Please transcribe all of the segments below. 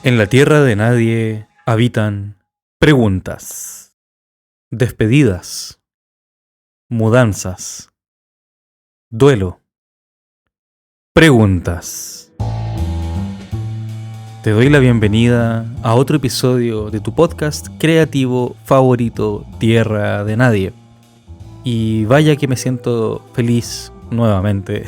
En la tierra de nadie habitan preguntas, despedidas, mudanzas, duelo, preguntas. Te doy la bienvenida a otro episodio de tu podcast creativo favorito, Tierra de Nadie. Y vaya que me siento feliz nuevamente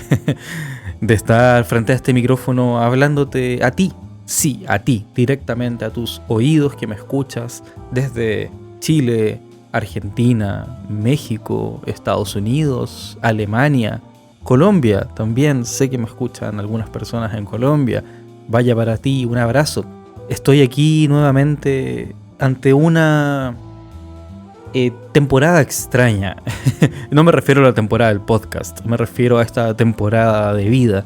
de estar frente a este micrófono hablándote a ti. Sí, a ti, directamente a tus oídos que me escuchas desde Chile, Argentina, México, Estados Unidos, Alemania, Colombia. También sé que me escuchan algunas personas en Colombia. Vaya para ti, un abrazo. Estoy aquí nuevamente ante una temporada extraña. No me refiero a la temporada del podcast, me refiero a esta temporada de vida.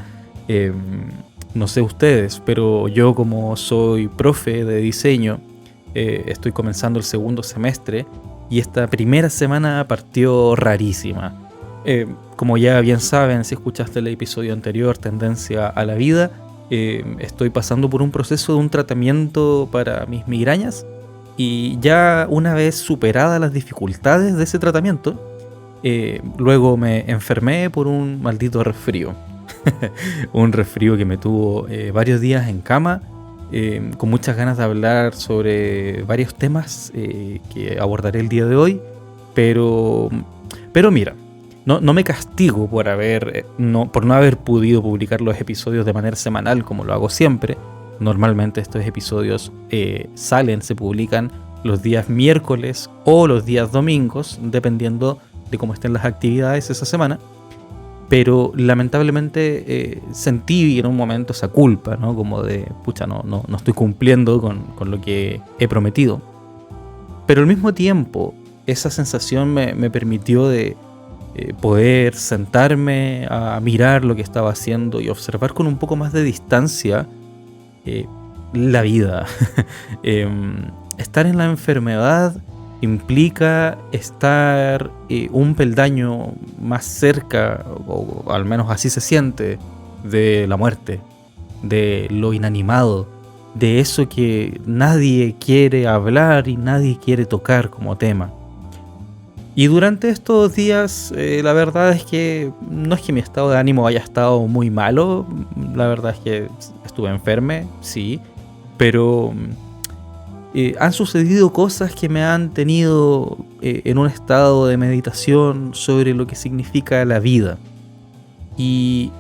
No sé ustedes, pero yo como soy profe de diseño, estoy comenzando el segundo semestre y esta primera semana partió rarísima. Como ya bien saben, si escuchaste el episodio anterior, Tendencia a la Vida, estoy pasando por un proceso de un tratamiento para mis migrañas y ya una vez superadas las dificultades de ese tratamiento, luego me enfermé por un maldito resfrío. Un resfrío que me tuvo varios días en cama, con muchas ganas de hablar sobre varios temas que abordaré el día de hoy, pero mira, no me castigo por no haber podido publicar los episodios de manera semanal como lo hago siempre. Normalmente estos episodios se publican los días miércoles o los días domingos, dependiendo de cómo estén las actividades esa semana. Pero lamentablemente sentí en un momento esa culpa, ¿no? Como de, pucha, no estoy cumpliendo con lo que he prometido. Pero al mismo tiempo, esa sensación me permitió de poder sentarme a mirar lo que estaba haciendo y observar con un poco más de distancia la vida. Estar en la enfermedad implica estar un peldaño más cerca, o al menos así se siente, de la muerte, de lo inanimado, de eso que nadie quiere hablar y nadie quiere tocar como tema. Y durante estos días, la verdad es que no es que mi estado de ánimo haya estado muy malo, la verdad es que estuve enfermo, sí, pero han sucedido cosas que me han tenido en un estado de meditación sobre lo que significa la vida. Y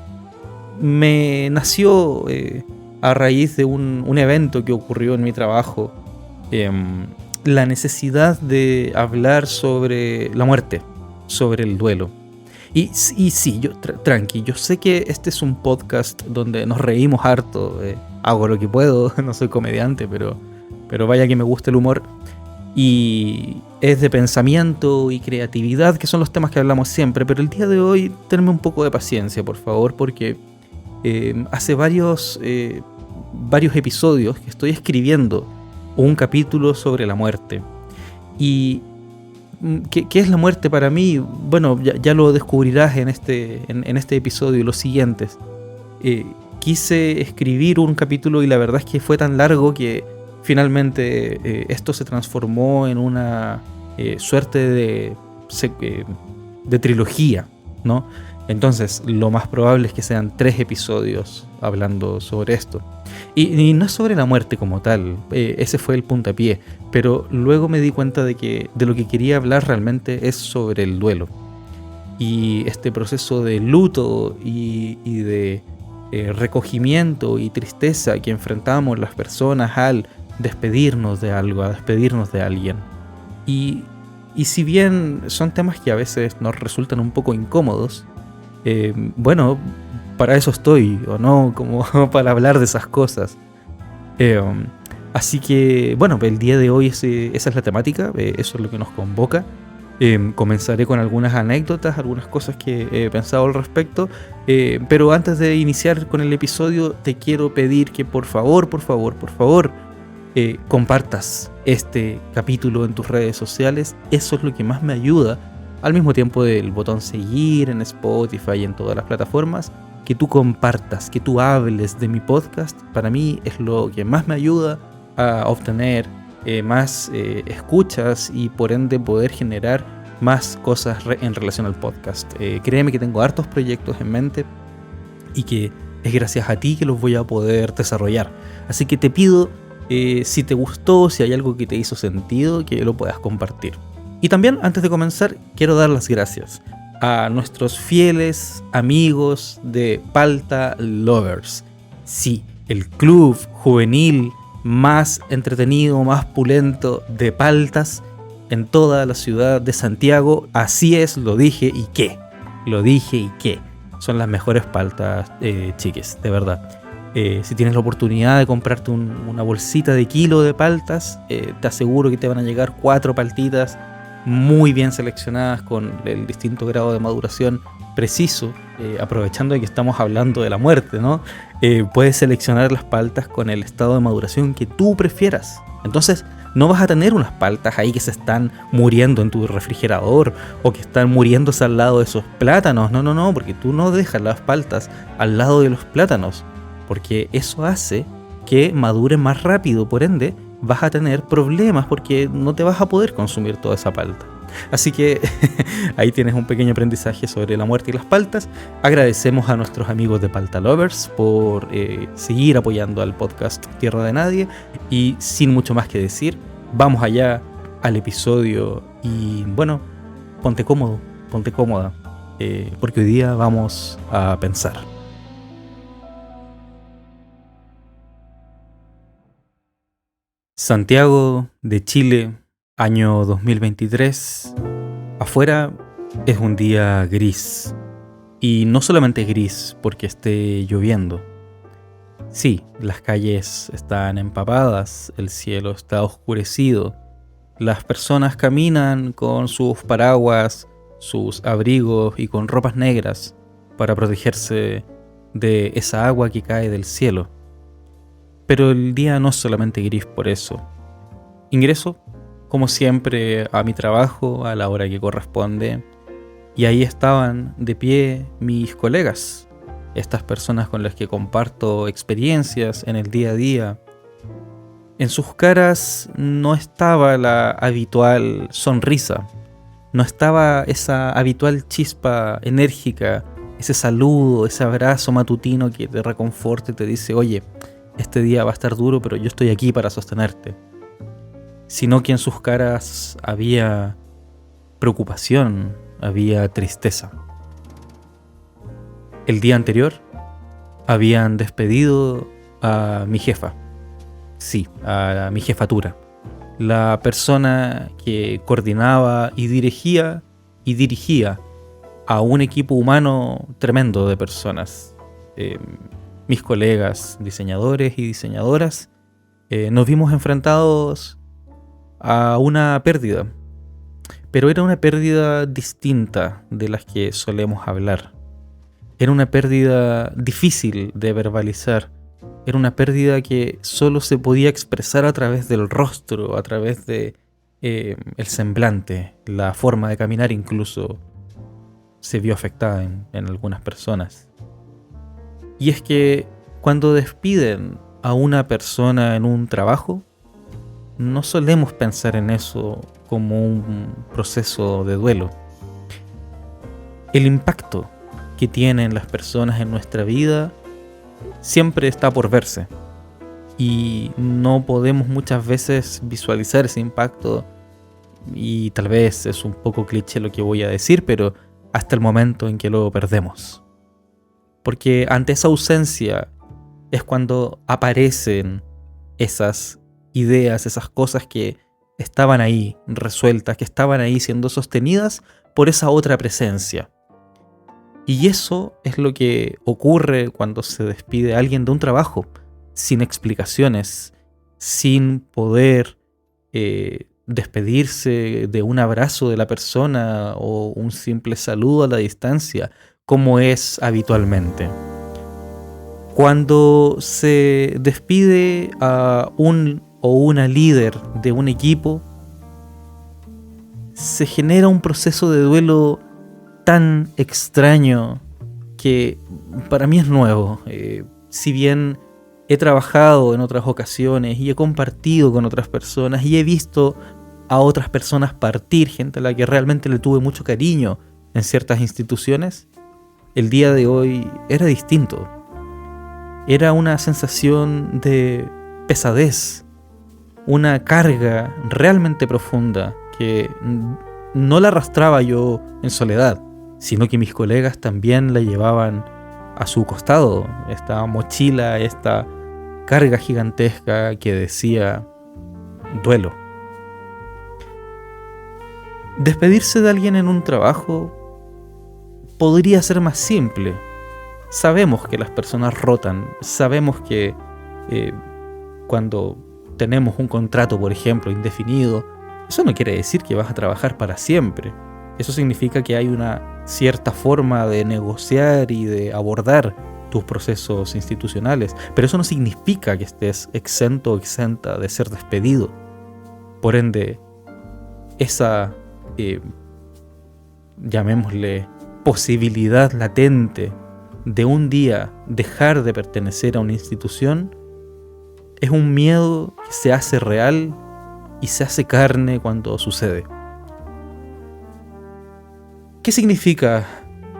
me nació a raíz de un evento que ocurrió en mi trabajo, la necesidad de hablar sobre la muerte, sobre el duelo. Y sí, tranqui, yo sé que este es un podcast donde nos reímos harto, hago lo que puedo, no soy comediante, pero vaya que me gusta el humor, y es de pensamiento y creatividad, que son los temas que hablamos siempre, pero el día de hoy tenme un poco de paciencia, por favor, porque hace varios episodios que estoy escribiendo un capítulo sobre la muerte. ¿Y qué es la muerte para mí? Bueno, ya lo descubrirás en este episodio y los siguientes. Quise escribir un capítulo y la verdad es que fue tan largo que finalmente esto se transformó en una suerte de trilogía, ¿no? Entonces lo más probable es que sean 3 episodios hablando sobre esto. Y no es sobre la muerte como tal, ese fue el puntapié, pero luego me di cuenta de lo que quería hablar realmente es sobre el duelo. Y este proceso de luto y de recogimiento y tristeza que enfrentamos las personas al despedirnos de algo, a despedirnos de alguien. Y si bien son temas que a veces nos resultan un poco incómodos, bueno, para eso estoy, ¿o no? Como para hablar de esas cosas. Así que, bueno, el día de hoy esa es la temática, eso es lo que nos convoca. Comenzaré con algunas anécdotas, algunas cosas que he pensado al respecto, pero antes de iniciar con el episodio te quiero pedir que por favor, compartas este capítulo en tus redes sociales. Eso es lo que más me ayuda, al mismo tiempo del botón seguir en Spotify y en todas las plataformas, que tú compartas, que tú hables de mi podcast, para mí es lo que más me ayuda a obtener más escuchas y por ende poder generar más cosas en relación al podcast. Créeme que tengo hartos proyectos en mente y que es gracias a ti que los voy a poder desarrollar. Así que te pido, si te gustó, si hay algo que te hizo sentido, que lo puedas compartir. Y también, antes de comenzar, quiero dar las gracias a nuestros fieles amigos de Palta Lovers. Sí, el club juvenil más entretenido, más pulento de paltas en toda la ciudad de Santiago. Así es, lo dije y qué. Son las mejores paltas, chiques, de verdad. Si tienes la oportunidad de comprarte una bolsita de kilo de paltas, te aseguro que te van a llegar 4 paltitas muy bien seleccionadas con el distinto grado de maduración preciso, aprovechando de que estamos hablando de la muerte, ¿no? Puedes seleccionar las paltas con el estado de maduración que tú prefieras. Entonces no vas a tener unas paltas ahí que se están muriendo en tu refrigerador o que están muriéndose al lado de esos plátanos. No, porque tú no dejas las paltas al lado de los plátanos, porque eso hace que maduren más rápido, por ende vas a tener problemas porque no te vas a poder consumir toda esa palta. Así que ahí tienes un pequeño aprendizaje sobre la muerte y las paltas. Agradecemos a nuestros amigos de Palta Lovers por seguir apoyando al podcast Tierra de Nadie. Y sin mucho más que decir, vamos allá al episodio. Y bueno, ponte cómodo, ponte cómoda, porque hoy día vamos a pensar. Santiago de Chile, año 2023. Afuera es un día gris. Y no solamente gris porque esté lloviendo. Sí, las calles están empapadas, el cielo está oscurecido. Las personas caminan con sus paraguas, sus abrigos y con ropas negras para protegerse de esa agua que cae del cielo. Pero el día no es solamente gris por eso. Ingreso, como siempre, a mi trabajo a la hora que corresponde, y ahí estaban de pie mis colegas, estas personas con las que comparto experiencias en el día a día. En sus caras no estaba la habitual sonrisa, no estaba esa habitual chispa enérgica, ese saludo, ese abrazo matutino que te reconforta y te dice: oye, este día va a estar duro, pero yo estoy aquí para sostenerte. Sino que en sus caras había preocupación, había tristeza. El día anterior habían despedido a mi jefa. Sí, a mi jefatura. La persona que coordinaba y dirigía a un equipo humano tremendo de personas. Mis colegas diseñadores y diseñadoras nos vimos enfrentados a una pérdida, pero era una pérdida distinta de las que solemos hablar. Era una pérdida difícil de verbalizar, era una pérdida que solo se podía expresar a través del rostro, a través de el semblante, la forma de caminar incluso se vio afectada en algunas personas. Y es que cuando despiden a una persona en un trabajo, no solemos pensar en eso como un proceso de duelo. El impacto que tienen las personas en nuestra vida siempre está por verse. Y no podemos muchas veces visualizar ese impacto. Y tal vez es un poco cliché lo que voy a decir, pero hasta el momento en que lo perdemos. Porque ante esa ausencia es cuando aparecen esas ideas, esas cosas que estaban ahí resueltas, que estaban ahí siendo sostenidas por esa otra presencia. Y eso es lo que ocurre cuando se despide a alguien de un trabajo, sin explicaciones, sin poder despedirse de un abrazo de la persona o un simple saludo a la distancia, como es habitualmente. Cuando se despide a un o una líder de un equipo, se genera un proceso de duelo tan extraño que para mí es nuevo. Si bien he trabajado en otras ocasiones y he compartido con otras personas y he visto a otras personas partir, gente a la que realmente le tuve mucho cariño en ciertas instituciones, el día de hoy era distinto. Era una sensación de pesadez, una carga realmente profunda que no la arrastraba yo en soledad, sino que mis colegas también la llevaban a su costado, esta mochila, esta carga gigantesca que decía duelo. Despedirse de alguien en un trabajo podría ser más simple. Sabemos que las personas rotan, sabemos que cuando tenemos un contrato, por ejemplo, indefinido, eso no quiere decir que vas a trabajar para siempre. Eso significa que hay una cierta forma de negociar y de abordar tus procesos institucionales, pero eso no significa que estés exento o exenta de ser despedido. Por ende, esa, llamémosle, posibilidad latente de un día dejar de pertenecer a una institución es un miedo que se hace real y se hace carne cuando sucede. ¿Qué significa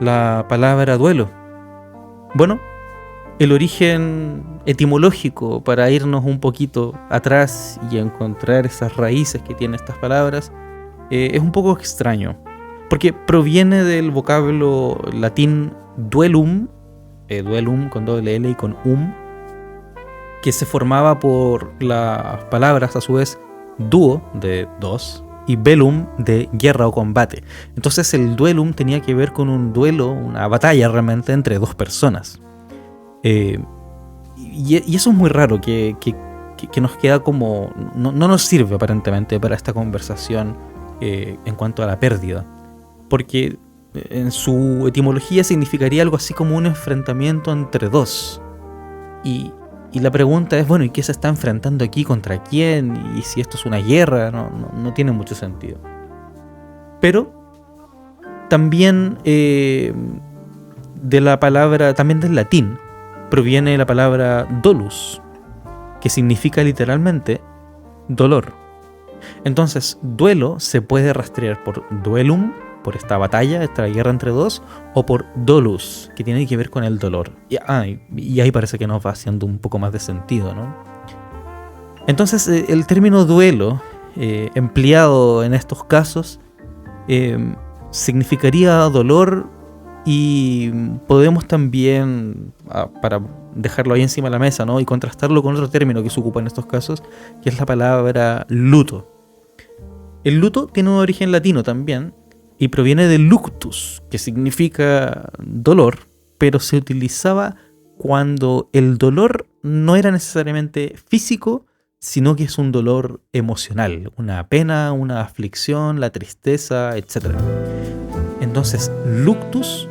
la palabra duelo? Bueno, el origen etimológico, para irnos un poquito atrás y encontrar esas raíces que tienen estas palabras, es un poco extraño, porque proviene del vocablo latín duellum, duellum con doble L y con que se formaba por las palabras a su vez duo, de dos, y bellum, de guerra o combate. Entonces el duellum tenía que ver con un duelo, una batalla realmente entre dos personas. Y eso es muy raro, que nos queda como... No nos sirve aparentemente para esta conversación en cuanto a la pérdida. Porque en su etimología significaría algo así como un enfrentamiento entre dos. Y la pregunta es, bueno, ¿y qué se está enfrentando aquí? ¿Contra quién? Y si esto es una guerra, no tiene mucho sentido. Pero también de la palabra, también del latín, proviene la palabra dolus, que significa literalmente dolor. Entonces, duelo se puede rastrear por duellum, por esta batalla, esta guerra entre dos, o por dolus, que tiene que ver con el dolor. Y ahí parece que nos va haciendo un poco más de sentido, ¿no? Entonces, el término duelo, empleado en estos casos, significaría dolor, y podemos también, para dejarlo ahí encima de la mesa, ¿no?, y contrastarlo con otro término que se ocupa en estos casos, que es la palabra luto. El luto tiene un origen latino también, y proviene de luctus, que significa dolor, pero se utilizaba cuando el dolor no era necesariamente físico, sino que es un dolor emocional, una pena, una aflicción, la tristeza, etc. Entonces, luctus,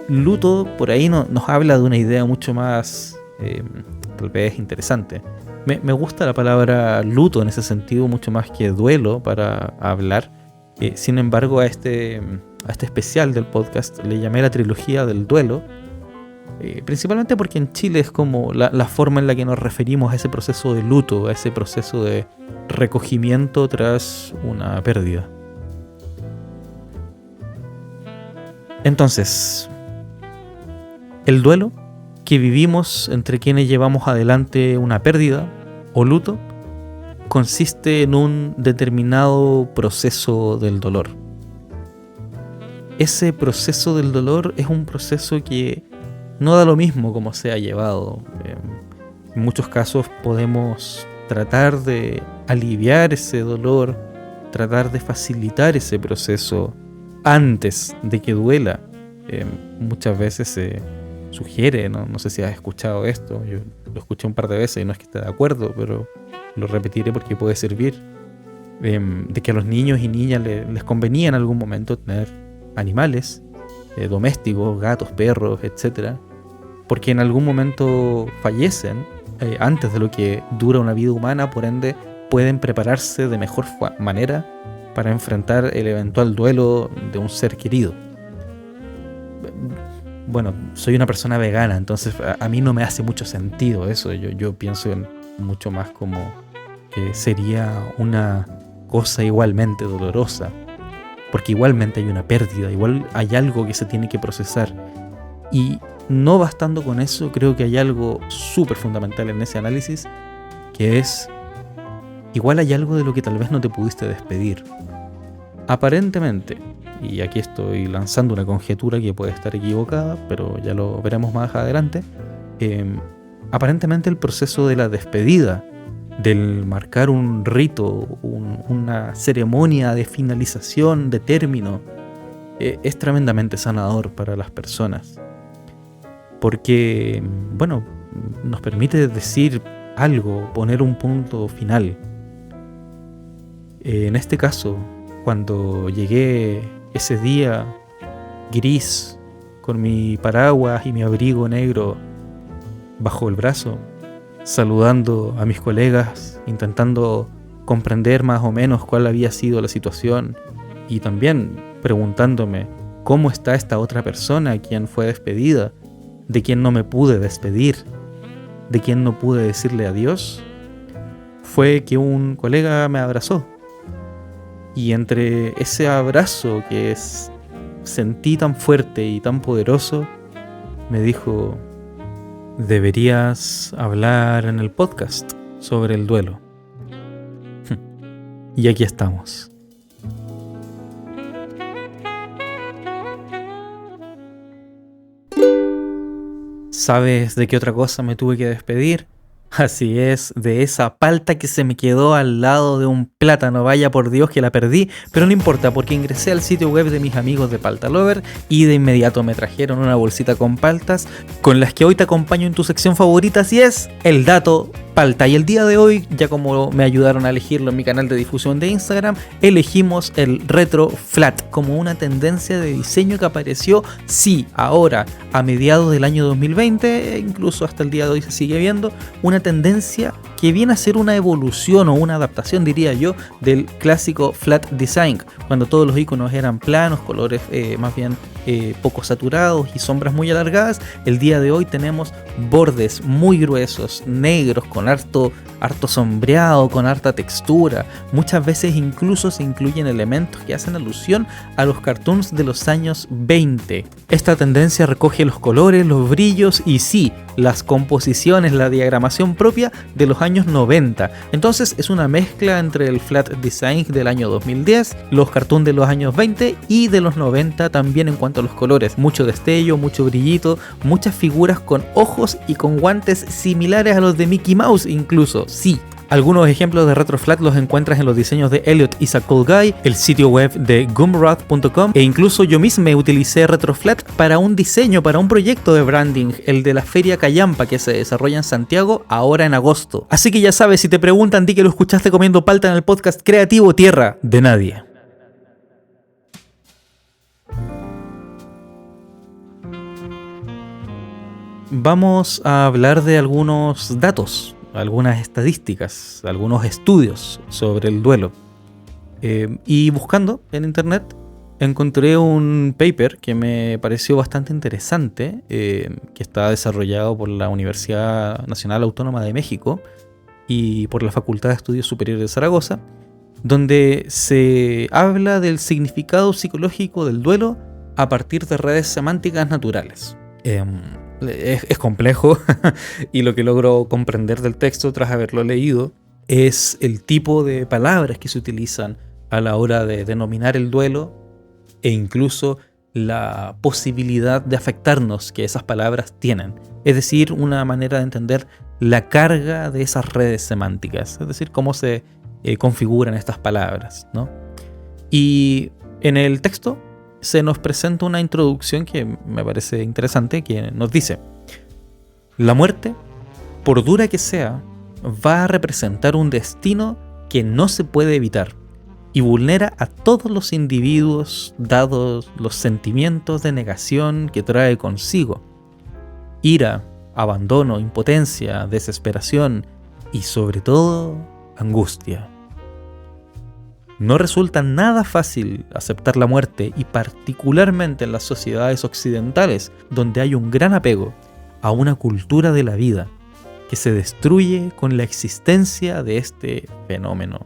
luto, por ahí nos habla de una idea mucho más, tal vez, interesante. Me gusta la palabra luto en ese sentido, mucho más que duelo para hablar. Sin embargo, a este especial del podcast le llamé la trilogía del duelo, principalmente porque en Chile es como la forma en la que nos referimos a ese proceso de luto, a ese proceso de recogimiento tras una pérdida. Entonces, el duelo que vivimos entre quienes llevamos adelante una pérdida o luto consiste en un determinado proceso del dolor. Ese proceso del dolor es un proceso que no da lo mismo como sea llevado. En muchos casos podemos tratar de aliviar ese dolor, tratar de facilitar ese proceso antes de que duela. Muchas veces se sugiere, no sé si has escuchado esto, yo lo escuché un par de veces y no es que esté de acuerdo, pero lo repetiré porque puede servir, de que a los niños y niñas les convenía en algún momento tener animales domésticos, gatos, perros, etc. Porque en algún momento fallecen antes de lo que dura una vida humana, por ende pueden prepararse de mejor manera para enfrentar el eventual duelo de un ser querido. bueno, soy una persona vegana, entonces a mí no me hace mucho sentido eso. Yo pienso en mucho más como que sería una cosa igualmente dolorosa, porque igualmente hay una pérdida, igual hay algo que se tiene que procesar. Y no bastando con eso, creo que hay algo súper fundamental en ese análisis, que es, igual hay algo de lo que tal vez no te pudiste despedir. Aparentemente, y aquí estoy lanzando una conjetura que puede estar equivocada, pero ya lo veremos más adelante, aparentemente el proceso de la despedida, del marcar un rito, una ceremonia de finalización, de término, es tremendamente sanador para las personas. Porque, bueno, nos permite decir algo, poner un punto final. En este caso, cuando llegué ese día gris, con mi paraguas y mi abrigo negro bajo el brazo, saludando a mis colegas, intentando comprender más o menos cuál había sido la situación y también preguntándome cómo está esta otra persona a quien fue despedida, de quien no me pude despedir, de quien no pude decirle adiós, fue que un colega me abrazó. Y entre ese abrazo que sentí tan fuerte y tan poderoso, me dijo: deberías hablar en el podcast sobre el duelo. Y aquí estamos. ¿Sabes de qué otra cosa me tuve que despedir? Así es, de esa palta que se me quedó al lado de un plátano. Vaya por Dios que la perdí, pero no importa, porque ingresé al sitio web de mis amigos de Palta Lover y de inmediato me trajeron una bolsita con paltas, con las que hoy te acompaño en tu sección favorita, así es, el dato palta. Y el día de hoy, ya como me ayudaron a elegirlo en mi canal de difusión de Instagram, elegimos el retro flat como una tendencia de diseño que apareció, sí, ahora a mediados del año 2020, incluso hasta el día de hoy se sigue viendo, una tendencia que viene a ser una evolución o una adaptación, diría yo, del clásico flat design, cuando todos los iconos eran planos, colores más bien poco saturados y sombras muy alargadas. El día de hoy tenemos bordes muy gruesos, negros, con harto sombreado, con harta textura. Muchas veces incluso se incluyen elementos que hacen alusión a los cartoons de los años 20. Esta tendencia recoge los colores, los brillos y sí, las composiciones, la diagramación propia de los años 90. Entonces es una mezcla entre el flat design del año 2010, los cartoons de los años 20 y de los 90 también en cuanto a los colores. Mucho destello, mucho brillito, muchas figuras con ojos y con guantes similares a los de Mickey Mouse incluso, sí. Algunos ejemplos de retroflat los encuentras en los diseños de Elliot is a Cool Guy, el sitio web de gumroad.com, e incluso yo mismo utilicé retroflat para un diseño, para un proyecto de branding, el de la Feria Callampa que se desarrolla en Santiago ahora en agosto. Así que ya sabes, si te preguntan, di que lo escuchaste comiendo palta en el podcast creativo Tierra de Nadie. Vamos a hablar de algunos datos, algunas estadísticas, algunos estudios sobre el duelo. Y buscando en internet encontré un paper que me pareció bastante interesante, que está desarrollado por la Universidad Nacional Autónoma de México y por la Facultad de Estudios Superiores de Zaragoza, donde se habla del significado psicológico del duelo a partir de redes semánticas naturales. Es complejo y lo que logro comprender del texto tras haberlo leído es el tipo de palabras que se utilizan a la hora de denominar el duelo e incluso la posibilidad de afectarnos que esas palabras tienen. Es decir, una manera de entender la carga de esas redes semánticas, es decir, cómo se configuran estas palabras, ¿no? Y en el texto se nos presenta una introducción que me parece interesante, que nos dice: la muerte, por dura que sea, va a representar un destino que no se puede evitar y vulnera a todos los individuos dados los sentimientos de negación que trae consigo. Ira, abandono, impotencia, desesperación y sobre todo angustia. No resulta nada fácil aceptar la muerte, y particularmente en las sociedades occidentales, donde hay un gran apego a una cultura de la vida que se destruye con la existencia de este fenómeno.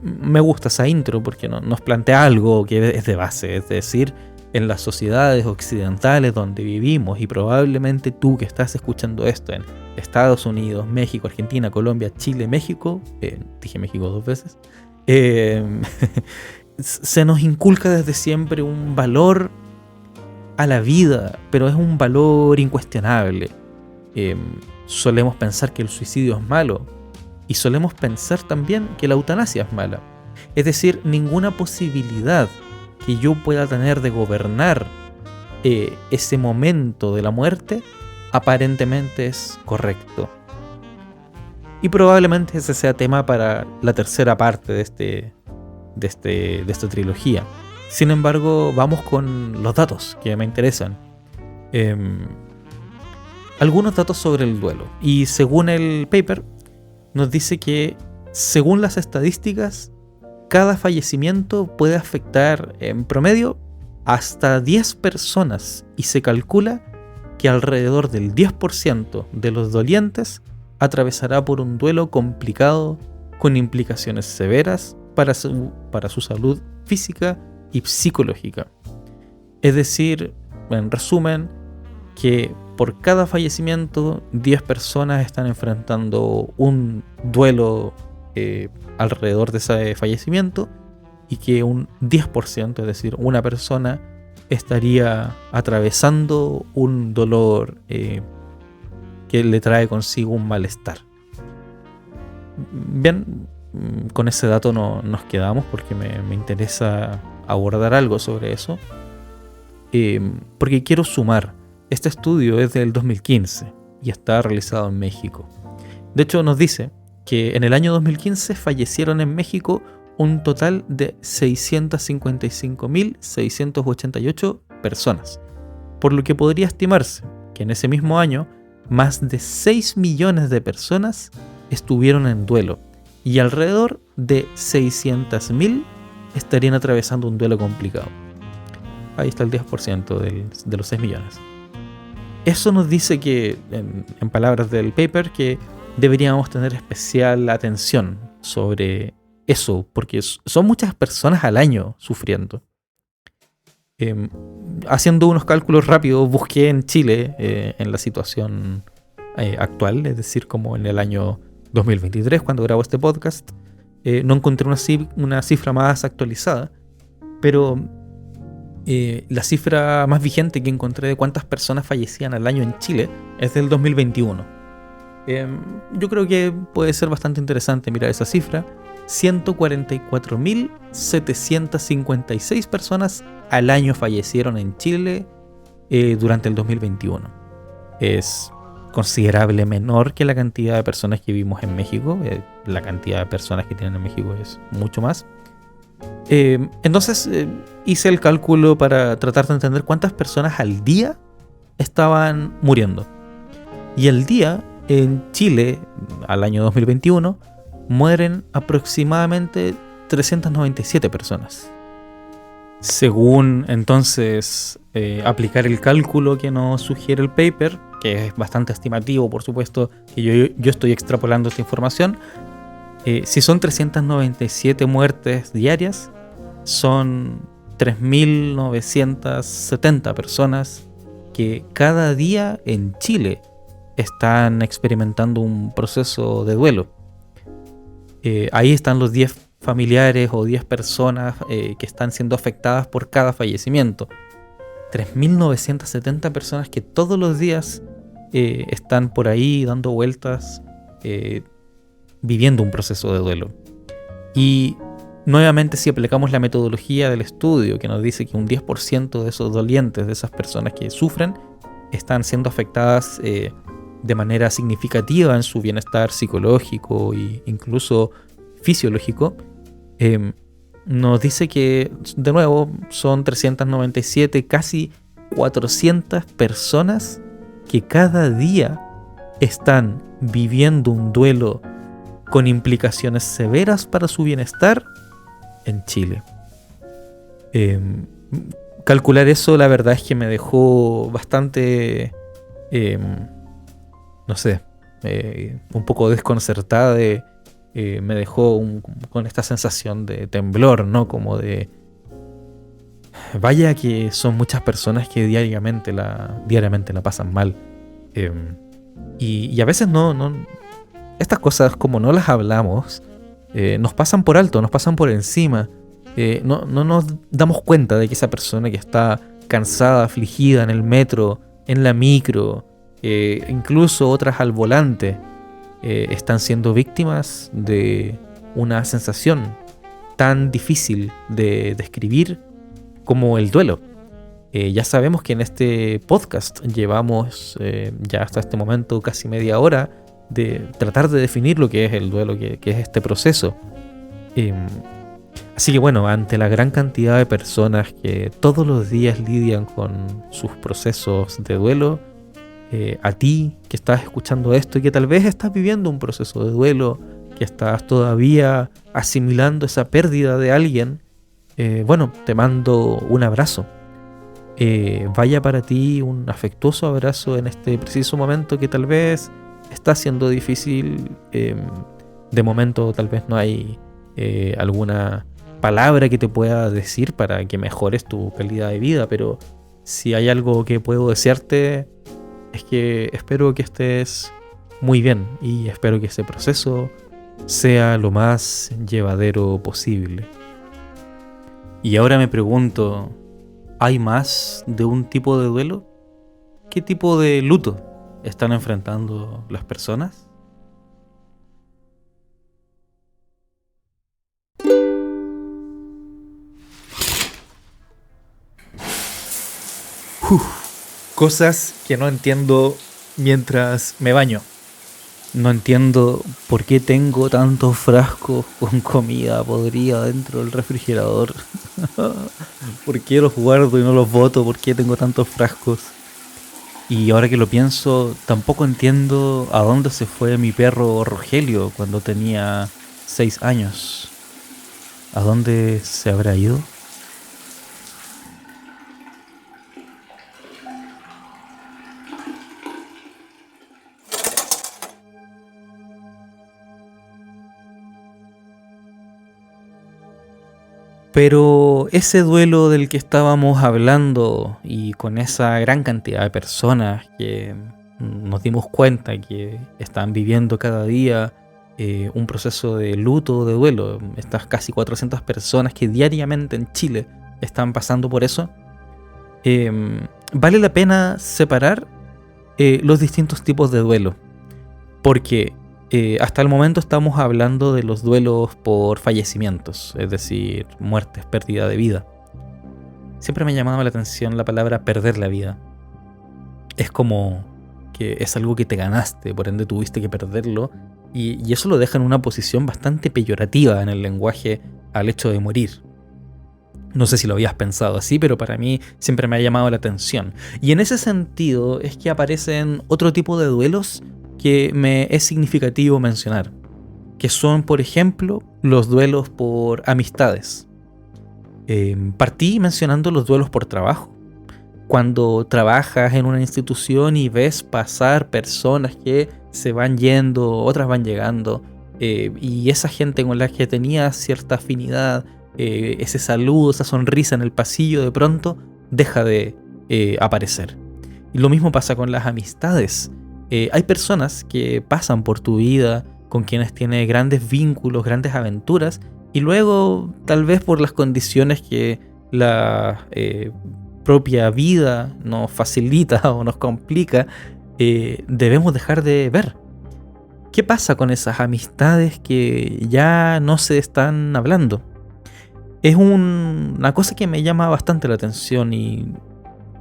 Me gusta esa intro porque nos plantea algo que es de base, es decir, en las sociedades occidentales donde vivimos, y probablemente tú que estás escuchando esto en Estados Unidos, México, Argentina, Colombia, Chile, México, dije México 2 veces, se nos inculca desde siempre un valor a la vida, pero es un valor incuestionable. Solemos pensar que el suicidio es malo, y solemos pensar también que la eutanasia es mala. Es decir, ninguna posibilidad que yo pueda tener de gobernar ese momento de la muerte aparentemente es correcto. Y probablemente ese sea tema para la tercera parte de esta trilogía. Sin embargo, vamos con los datos que me interesan. Algunos datos sobre el duelo. Y según el paper, nos dice que, según las estadísticas, cada fallecimiento puede afectar en promedio hasta 10 personas, y se calcula que alrededor del 10% de los dolientes atravesará por un duelo complicado con implicaciones severas para su salud física y psicológica. Es decir, en resumen, que por cada fallecimiento 10 personas están enfrentando un duelo alrededor de ese fallecimiento, y que un 10%, es decir, una persona, estaría atravesando un dolor que le trae consigo un malestar. Bien, con ese dato nos quedamos porque me interesa abordar algo sobre eso, porque quiero sumar. Este estudio es del 2015 y está realizado en México. De hecho, nos dice que en el año 2015 fallecieron en México un total de 655.688 personas, por lo que podría estimarse que en ese mismo año más de 6 millones de personas estuvieron en duelo, y alrededor de 600.000 estarían atravesando un duelo complicado. Ahí está el 10% de los 6 millones. Eso nos dice que, en palabras del paper, que deberíamos tener especial atención sobre eso, porque son muchas personas al año sufriendo. Haciendo unos cálculos rápidos, busqué en Chile, en la situación actual, es decir, como en el año 2023, cuando grabo este podcast. No encontré una cifra más actualizada, pero la cifra más vigente que encontré de cuántas personas fallecían al año en Chile es del 2021. Yo creo que puede ser bastante interesante mirar esa cifra. 144.756 personas al año fallecieron en Chile durante el 2021. Es considerable menor que la cantidad de personas que vimos en México. La cantidad de personas que tienen en México es mucho más. Entonces hice el cálculo para tratar de entender cuántas personas al día estaban muriendo. Y al día en Chile, al año 2021, mueren aproximadamente 397 personas. Según entonces aplicar el cálculo que nos sugiere el paper, que es bastante estimativo, por supuesto, que yo estoy extrapolando esta información, si son 397 muertes diarias, son 3.970 personas que cada día en Chile están experimentando un proceso de duelo. Ahí están los 10 familiares o 10 personas que están siendo afectadas por cada fallecimiento. 3.970 personas que todos los días están por ahí dando vueltas, viviendo un proceso de duelo. Y nuevamente, si aplicamos la metodología del estudio, que nos dice que un 10% de esos dolientes, de esas personas que sufren, están siendo afectadas de manera significativa en su bienestar psicológico e incluso fisiológico, nos dice que, de nuevo, son 397, casi 400 personas que cada día están viviendo un duelo con implicaciones severas para su bienestar en Chile. Calcular eso, la verdad es que me dejó bastante, no sé, un poco desconcertada. Me dejó con esta sensación de temblor, ¿no? Como de, vaya que son muchas personas que diariamente la pasan mal. Y a veces estas cosas, como no las hablamos, nos pasan por alto, nos pasan por encima. No nos damos cuenta de que esa persona que está cansada, afligida en el metro, en la micro, incluso otras al volante, están siendo víctimas de una sensación tan difícil de describir como el duelo. Ya sabemos que en este podcast llevamos ya hasta este momento casi media hora de tratar de definir lo que es el duelo, que es este proceso. Así que bueno, ante la gran cantidad de personas que todos los días lidian con sus procesos de duelo, a ti que estás escuchando esto y que tal vez estás viviendo un proceso de duelo, que estás todavía asimilando esa pérdida de alguien, bueno, te mando un abrazo. Vaya para ti un afectuoso abrazo en este preciso momento que tal vez está siendo difícil. De momento tal vez no hay alguna palabra que te pueda decir para que mejores tu calidad de vida, pero si hay algo que puedo desearte es que espero que estés muy bien y espero que ese proceso sea lo más llevadero posible. Y ahora me pregunto, ¿hay más de un tipo de duelo? ¿Qué tipo de luto están enfrentando las personas? Cosas que no entiendo mientras me baño. No entiendo por qué tengo tantos frascos con comida podrida dentro del refrigerador. ¿Por qué los guardo y no los boto? ¿Por qué tengo tantos frascos? Y ahora que lo pienso, tampoco entiendo a dónde se fue mi perro Rogelio cuando tenía 6 años. ¿A dónde se habrá ido? Pero ese duelo del que estábamos hablando y con esa gran cantidad de personas que nos dimos cuenta que están viviendo cada día un proceso de luto, de duelo, estas casi 400 personas que diariamente en Chile están pasando por eso, vale la pena separar los distintos tipos de duelo. Porque hasta el momento estamos hablando de los duelos por fallecimientos, es decir, muertes, pérdida de vida. Siempre me ha llamado la atención la palabra perder la vida. Es como que es algo que te ganaste, por ende tuviste que perderlo, y eso lo deja en una posición bastante peyorativa en el lenguaje al hecho de morir. No sé si lo habías pensado así, pero para mí siempre me ha llamado la atención. Y en ese sentido es que aparecen otro tipo de duelos que me es significativo mencionar, que son, por ejemplo, los duelos por amistades. Partí mencionando los duelos por trabajo. Cuando trabajas en una institución y ves pasar personas que se van yendo, otras van llegando, y esa gente con la que tenías cierta afinidad, ese saludo, esa sonrisa en el pasillo, de pronto deja de aparecer. Y lo mismo pasa con las amistades. Hay personas que pasan por tu vida, con quienes tienes grandes vínculos, grandes aventuras, y luego, tal vez por las condiciones que la propia vida nos facilita o nos complica, debemos dejar de ver. ¿Qué pasa con esas amistades que ya no se están hablando? Es una cosa que me llama bastante la atención y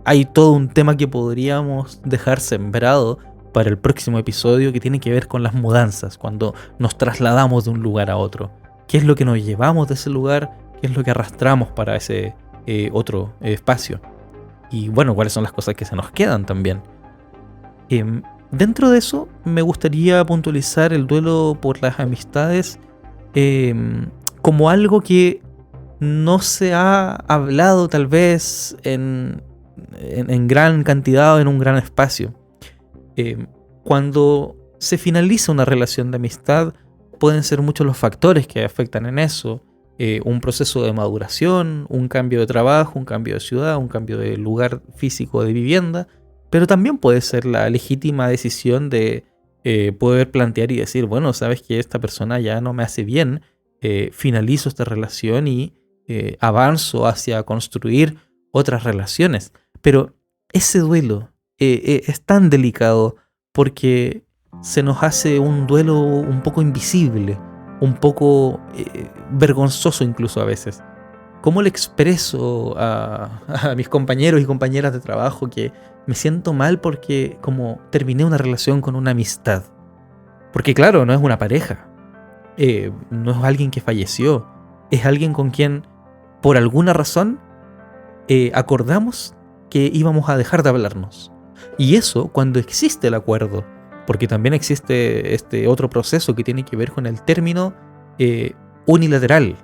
hay todo un tema que podríamos dejar sembrado para el próximo episodio, que tiene que ver con las mudanzas, cuando nos trasladamos de un lugar a otro. ¿Qué es lo que nos llevamos de ese lugar? ¿Qué es lo que arrastramos para ese otro espacio? Y bueno, ¿cuáles son las cosas que se nos quedan también? Dentro de eso, me gustaría puntualizar el duelo por las amistades como algo que no se ha hablado tal vez en gran cantidad o en un gran espacio. Cuando se finaliza una relación de amistad, pueden ser muchos los factores que afectan en eso. Un proceso de maduración, un cambio de trabajo, un cambio de ciudad, un cambio de lugar físico de vivienda, pero también puede ser la legítima decisión de poder plantear y decir, bueno, sabes que esta persona ya no me hace bien, finalizo esta relación y avanzo hacia construir otras relaciones. Pero ese duelo es tan delicado porque se nos hace un duelo un poco invisible, un poco vergonzoso incluso a veces. ¿Cómo le expreso a mis compañeros y compañeras de trabajo que me siento mal porque como terminé una relación con una amistad? Porque claro, no es una pareja, no es alguien que falleció, es alguien con quien por alguna razón acordamos que íbamos a dejar de hablarnos. Y eso cuando existe el acuerdo, porque también existe este otro proceso que tiene que ver con el término unilateral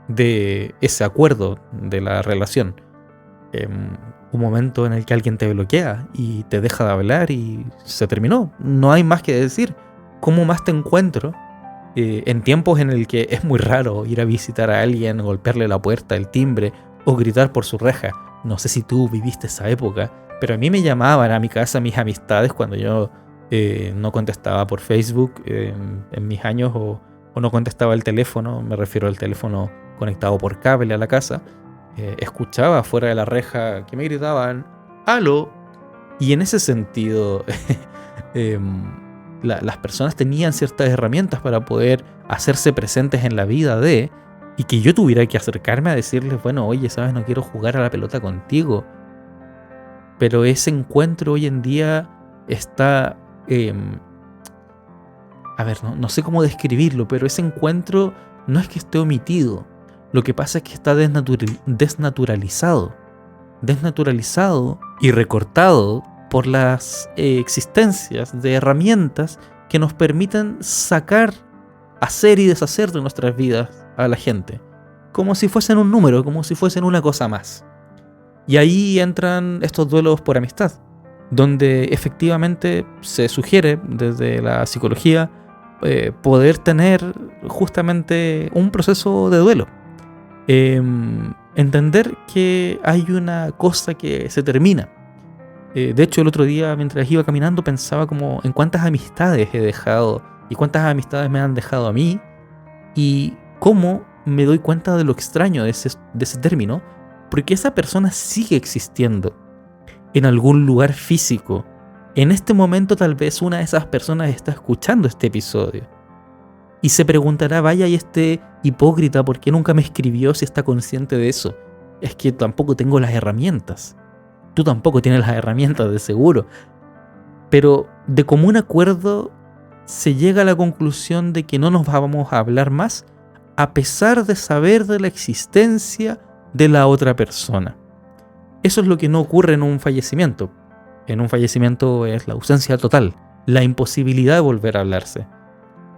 de ese acuerdo de la relación. Un momento en el que alguien te bloquea y te deja de hablar y se terminó. No hay más que decir. ¿Cómo más te encuentro en tiempos en el que es muy raro ir a visitar a alguien, golpearle la puerta, el timbre o gritar por su reja? No sé si tú viviste esa época, pero a mí me llamaban a mi casa mis amistades cuando yo no contestaba por Facebook en mis años o no contestaba el teléfono, me refiero al teléfono conectado por cable a la casa. Escuchaba fuera de la reja que me gritaban ¡aló! Y en ese sentido las personas tenían ciertas herramientas para poder hacerse presentes en la vida y que yo tuviera que acercarme a decirles, bueno, oye, sabes, no quiero jugar a la pelota contigo. Pero ese encuentro hoy en día está... no sé cómo describirlo, pero ese encuentro no es que esté omitido. Lo que pasa es que está desnaturalizado y recortado por las existencias de herramientas que nos permiten sacar, hacer y deshacer de nuestras vidas a la gente, como si fuesen un número, como si fuesen una cosa más. Y ahí entran estos duelos por amistad, donde efectivamente se sugiere desde la psicología poder tener justamente un proceso de duelo. Entender que hay una cosa que se termina. De hecho, el otro día, mientras iba caminando, pensaba como en cuántas amistades he dejado y cuántas amistades me han dejado a mí y cómo me doy cuenta de lo extraño de ese término, porque esa persona sigue existiendo en algún lugar físico. En este momento tal vez una de esas personas está escuchando este episodio y se preguntará, vaya, y este hipócrita, ¿por qué nunca me escribió si está consciente de eso? Es que tampoco tengo las herramientas. Tú tampoco tienes las herramientas, de seguro. Pero de común acuerdo se llega a la conclusión de que no nos vamos a hablar más a pesar de saber de la existencia de la otra persona. Eso es lo que no ocurre en un fallecimiento. En un fallecimiento es la ausencia total, la imposibilidad de volver a hablarse.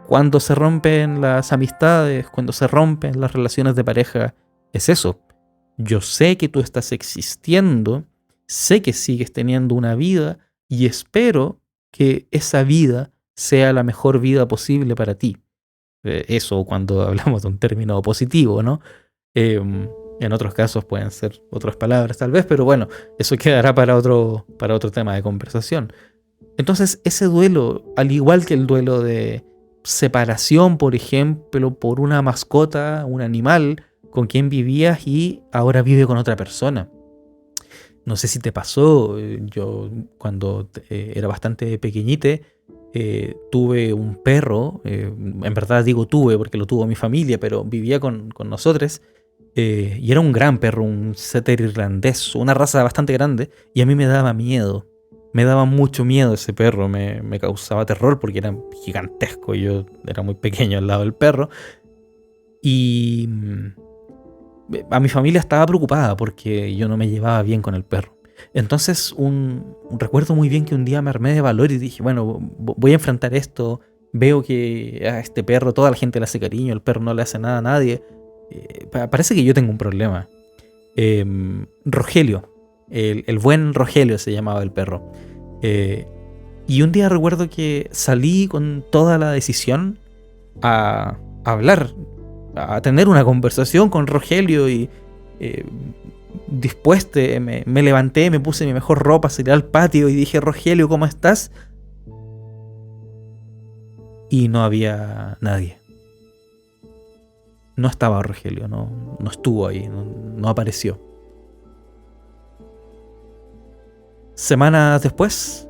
Cuando se rompen las amistades, cuando se rompen las relaciones de pareja, es eso. Yo sé que tú estás existiendo, sé que sigues teniendo una vida y espero que esa vida sea la mejor vida posible para ti. Eso cuando hablamos de un término positivo, ¿no? En otros casos pueden ser otras palabras tal vez, pero bueno, eso quedará para otro tema de conversación. Entonces ese duelo, al igual que el duelo de separación, por ejemplo, por una mascota, un animal con quien vivías y ahora vive con otra persona. No sé si te pasó, yo cuando era bastante pequeñite tuve un perro, en verdad digo tuve porque lo tuvo mi familia, pero vivía con nosotros y era un gran perro, un setter irlandés, una raza bastante grande y a mí me daba miedo. Me daba mucho miedo ese perro, me causaba terror porque era gigantesco y yo era muy pequeño al lado del perro. Y a mi familia estaba preocupada porque yo no me llevaba bien con el perro. Entonces recuerdo muy bien que un día me armé de valor y dije, bueno, voy a enfrentar esto. Veo que a este perro toda la gente le hace cariño, el perro no le hace nada a nadie. Parece que yo tengo un problema. Rogelio, el buen Rogelio se llamaba el perro. Y un día recuerdo que salí con toda la decisión a hablar, a tener una conversación con Rogelio y dispuesto, me levanté, me puse mi mejor ropa, salí al patio y dije: Rogelio, ¿cómo estás? Y no había nadie. No estaba Rogelio, no estuvo ahí, no apareció. Semanas después,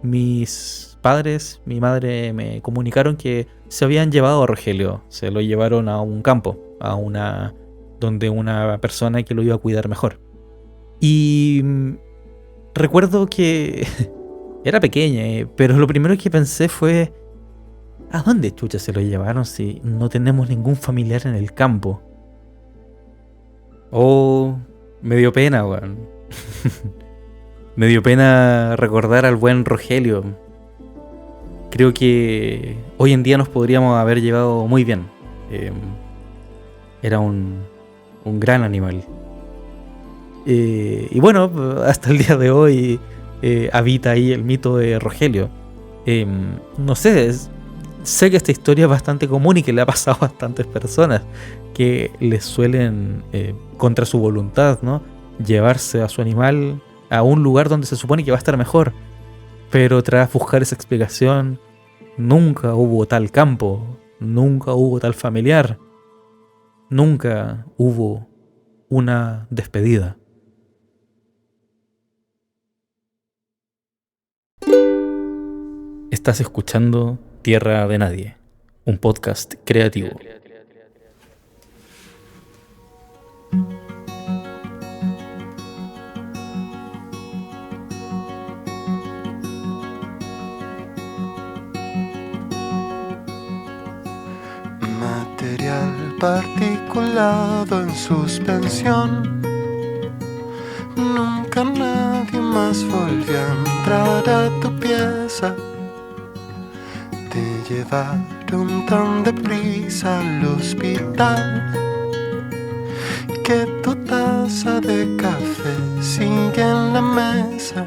mis padres, mi madre me comunicaron que se habían llevado a Rogelio. Se lo llevaron a un campo, donde una persona que lo iba a cuidar mejor. Y recuerdo que era pequeña, pero lo primero que pensé fue: ¿a dónde chucha se lo llevaron si no tenemos ningún familiar en el campo? Oh, me dio pena, weón. Me dio pena recordar al buen Rogelio. Creo que hoy en día nos podríamos haber llevado muy bien. Era un gran animal. Y bueno, hasta el día de hoy habita ahí el mito de Rogelio. No sé, sé que esta historia es bastante común y que le ha pasado a bastantes personas que les suelen, contra su voluntad, ¿no?, llevarse a su animal a un lugar donde se supone que va a estar mejor. Pero tras buscar esa explicación, nunca hubo tal campo, nunca hubo tal familiar, nunca hubo una despedida. Estás escuchando Tierra de Nadie, un podcast creativo. Material particulado en suspensión. Nunca nadie más volvió a entrar a tu pieza. Te llevaron tan deprisa al hospital que tu taza de café sigue en la mesa.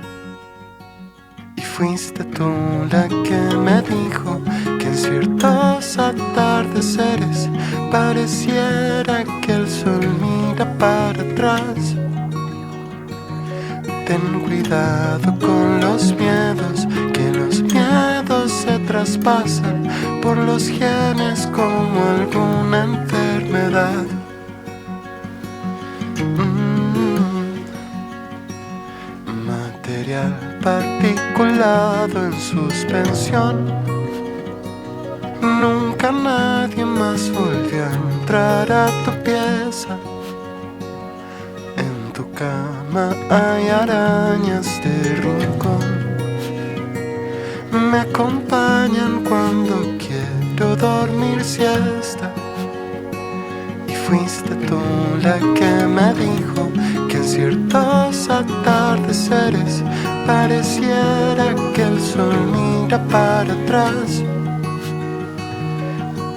Y fuiste tú la que me dijo que en ciertos atardeceres pareciera que el sol mira para atrás. Ten cuidado con los miedos, que los miedos se traspasan por los genes como alguna enfermedad. Material particulado en suspensión. Nunca nadie más volvió a entrar a tu pieza. En tu cama hay arañas de rincón. Me acompañan cuando quiero dormir siesta. Y fuiste tú la que me dijo que en ciertos atardeceres pareciera que el sol mira para atrás.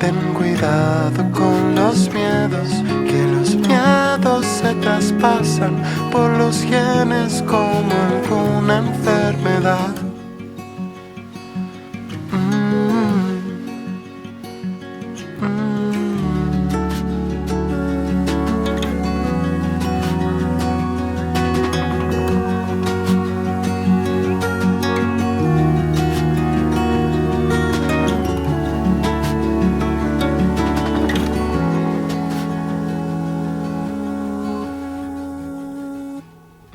Ten cuidado con los miedos, que los miedos se traspasan por los genes como alguna enfermedad.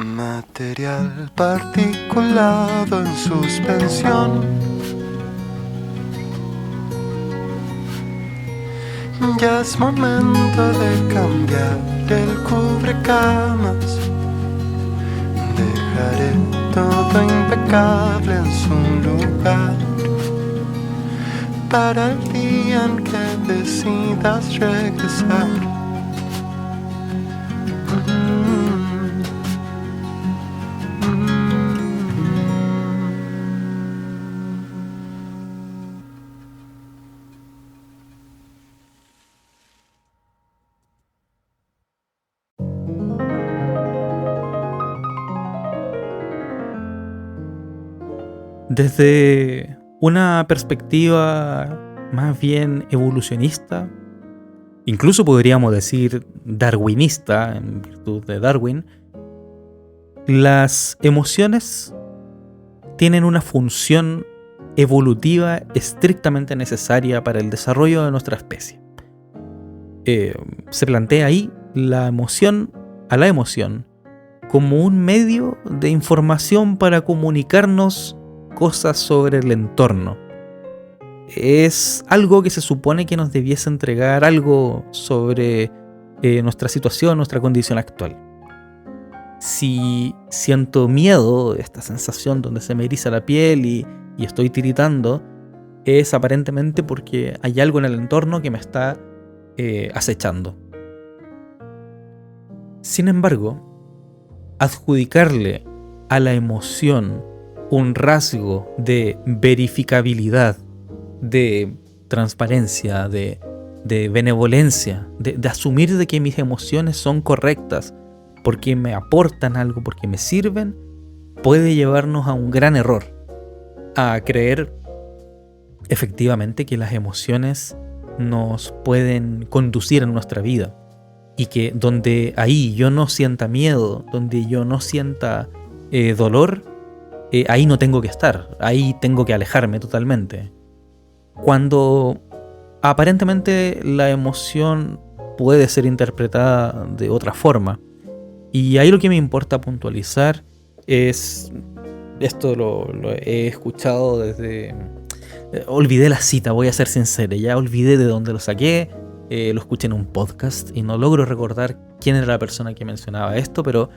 Material particulado en suspensión. Ya es momento de cambiar el cubrecamas. Dejaré todo impecable en su lugar para el día en que decidas regresar. Desde una perspectiva más bien evolucionista, incluso podríamos decir darwinista, en virtud de Darwin, las emociones tienen una función evolutiva estrictamente necesaria para el desarrollo de nuestra especie. Se plantea ahí la emoción como un medio de información para comunicarnos cosas sobre el entorno. Es algo que se supone que nos debiese entregar algo sobre nuestra situación, nuestra condición actual. Si siento miedo, esta sensación donde se me eriza la piel y estoy tiritando, es aparentemente porque hay algo en el entorno que me está acechando. Sin embargo, adjudicarle a la emoción un rasgo de verificabilidad, de transparencia, de benevolencia, de asumir de que mis emociones son correctas porque me aportan algo, porque me sirven, puede llevarnos a un gran error, a creer efectivamente que las emociones nos pueden conducir en nuestra vida y que donde ahí yo no sienta miedo, donde yo no sienta dolor, ahí no tengo que estar, ahí tengo que alejarme totalmente. Cuando aparentemente la emoción puede ser interpretada de otra forma. Y ahí lo que me importa puntualizar es, esto lo he escuchado desde... olvidé la cita, voy a ser sincero, ya olvidé de dónde lo saqué, lo escuché en un podcast y no logro recordar quién era la persona que mencionaba esto, pero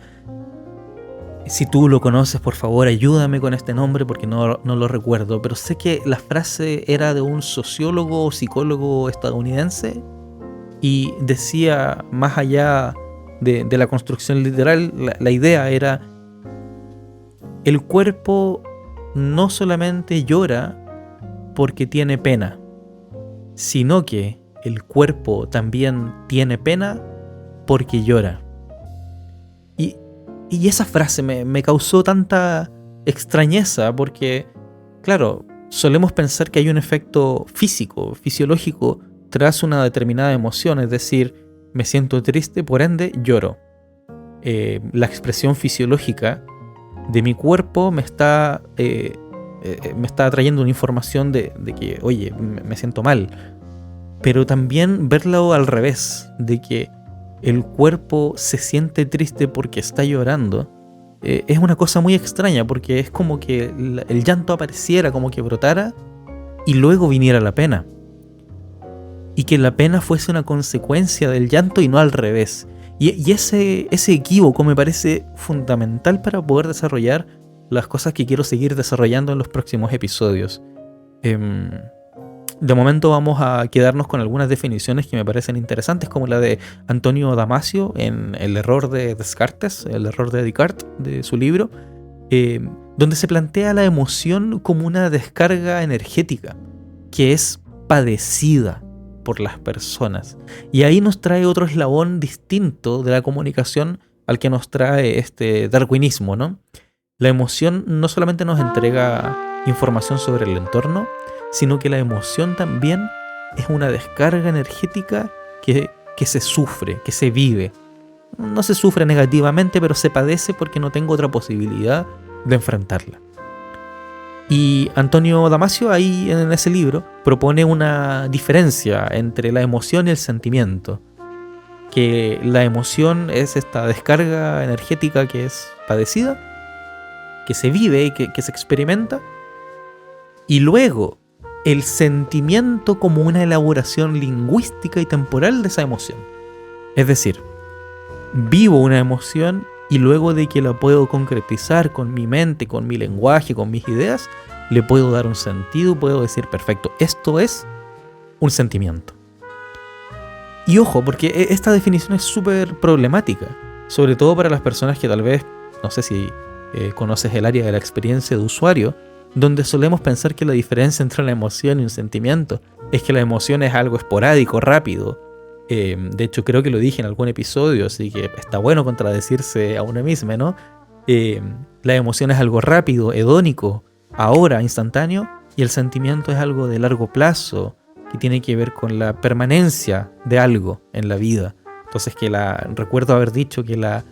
si tú lo conoces, por favor, ayúdame con este nombre porque no lo recuerdo, pero sé que la frase era de un sociólogo o psicólogo estadounidense y decía, más allá de la construcción literal, la idea era: el cuerpo no solamente llora porque tiene pena, sino que el cuerpo también tiene pena porque llora. Y esa frase me causó tanta extrañeza porque, claro, solemos pensar que hay un efecto físico, fisiológico, tras una determinada emoción, es decir, me siento triste, por ende lloro. La expresión fisiológica de mi cuerpo me está trayendo una información de que, oye, me siento mal. Pero también verlo al revés, de que el cuerpo se siente triste porque está llorando, es una cosa muy extraña, porque es como que el llanto apareciera, como que brotara, y luego viniera la pena. Y que la pena fuese una consecuencia del llanto y no al revés. Y ese equívoco me parece fundamental para poder desarrollar las cosas que quiero seguir desarrollando en los próximos episodios. De momento vamos a quedarnos con algunas definiciones que me parecen interesantes, como la de Antonio Damasio en El error de Descartes, el error de Descartes, de su libro, donde se plantea la emoción como una descarga energética que es padecida por las personas. Y ahí nos trae otro eslabón distinto de la comunicación al que nos trae este darwinismo, ¿no? La emoción no solamente nos entrega información sobre el entorno, sino que la emoción también es una descarga energética que se sufre, que se vive. No se sufre negativamente, pero se padece porque no tengo otra posibilidad de enfrentarla. Y Antonio Damasio ahí en ese libro propone una diferencia entre la emoción y el sentimiento. Que la emoción es esta descarga energética que es padecida, que se vive y que se experimenta, y luego el sentimiento como una elaboración lingüística y temporal de esa emoción. Es decir, vivo una emoción y luego de que la puedo concretizar con mi mente, con mi lenguaje, con mis ideas, le puedo dar un sentido, puedo decir, perfecto, esto es un sentimiento. Y ojo, porque esta definición es súper problemática, sobre todo para las personas que tal vez, no sé si conoces el área de la experiencia de usuario, donde solemos pensar que la diferencia entre una emoción y un sentimiento es que la emoción es algo esporádico, rápido. De hecho, creo que lo dije en algún episodio, así que está bueno contradecirse a uno mismo, ¿no? La emoción es algo rápido, hedónico, ahora, instantáneo, y el sentimiento es algo de largo plazo, que tiene que ver con la permanencia de algo en la vida. Entonces recuerdo haber dicho que la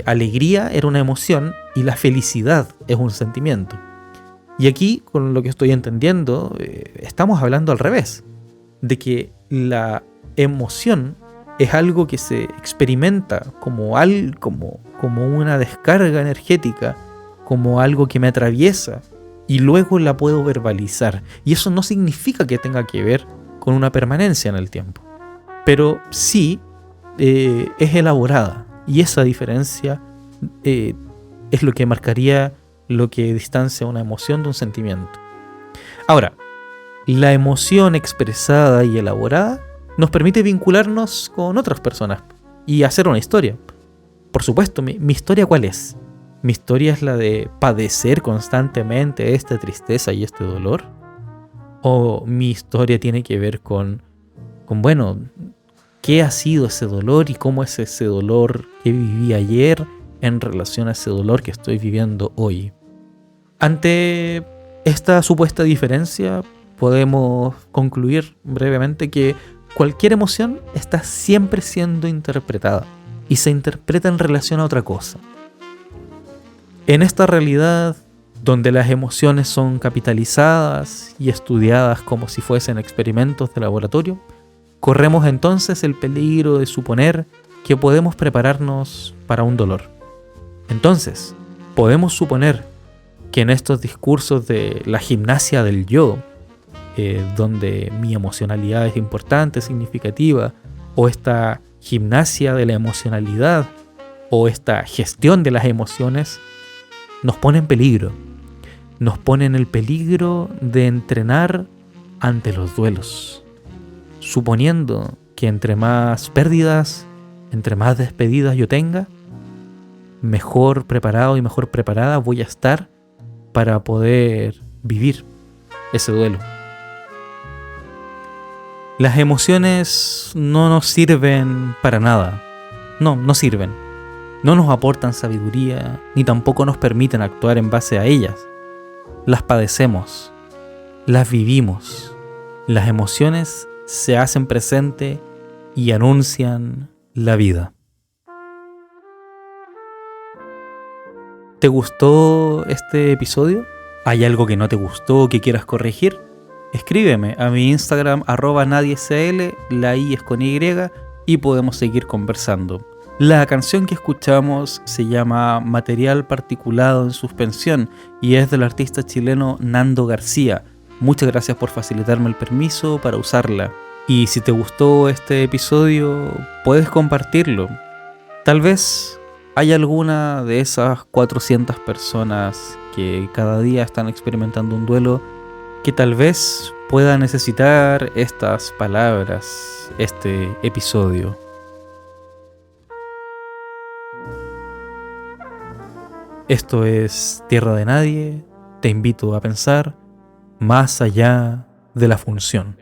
alegría era una emoción y la felicidad es un sentimiento. Y aquí, con lo que estoy entendiendo, estamos hablando al revés, de que la emoción es algo que se experimenta como una descarga energética, como algo que me atraviesa, y luego la puedo verbalizar. Y eso no significa que tenga que ver con una permanencia en el tiempo, pero sí es elaborada, y esa diferencia es lo que marcaría lo que distancia una emoción de un sentimiento. Ahora, la emoción expresada y elaborada nos permite vincularnos con otras personas y hacer una historia. Por supuesto, mi historia, ¿cuál es? ¿Mi historia es la de padecer constantemente esta tristeza y este dolor? ¿O mi historia tiene que ver con bueno, qué ha sido ese dolor y cómo es ese dolor que viví ayer en relación a ese dolor que estoy viviendo hoy? Ante esta supuesta diferencia, podemos concluir brevemente que cualquier emoción está siempre siendo interpretada y se interpreta en relación a otra cosa. En esta realidad, donde las emociones son capitalizadas y estudiadas como si fuesen experimentos de laboratorio, corremos entonces el peligro de suponer que podemos prepararnos para un dolor. Entonces, podemos suponer que en estos discursos de la gimnasia del yo, donde mi emocionalidad es importante, significativa, o esta gimnasia de la emocionalidad, o esta gestión de las emociones, nos pone en peligro. Nos pone en el peligro de entrenar ante los duelos, suponiendo que entre más pérdidas, entre más despedidas yo tenga, mejor preparado y mejor preparada voy a estar para poder vivir ese duelo. Las emociones no nos sirven para nada. No sirven. No nos aportan sabiduría, ni tampoco nos permiten actuar en base a ellas. Las padecemos, las vivimos. Las emociones se hacen presente y anuncian la vida. ¿Te gustó este episodio? ¿Hay algo que no te gustó o que quieras corregir? Escríbeme a mi Instagram @nadiesl, la I es con Y, y podemos seguir conversando. La canción que escuchamos se llama Material Particulado en Suspensión y es del artista chileno Nando García. Muchas gracias por facilitarme el permiso para usarla. Y si te gustó este episodio, puedes compartirlo. Tal vez hay alguna de esas 400 personas que cada día están experimentando un duelo que tal vez pueda necesitar estas palabras, este episodio. Esto es Tierra de Nadie. Te invito a pensar más allá de la función.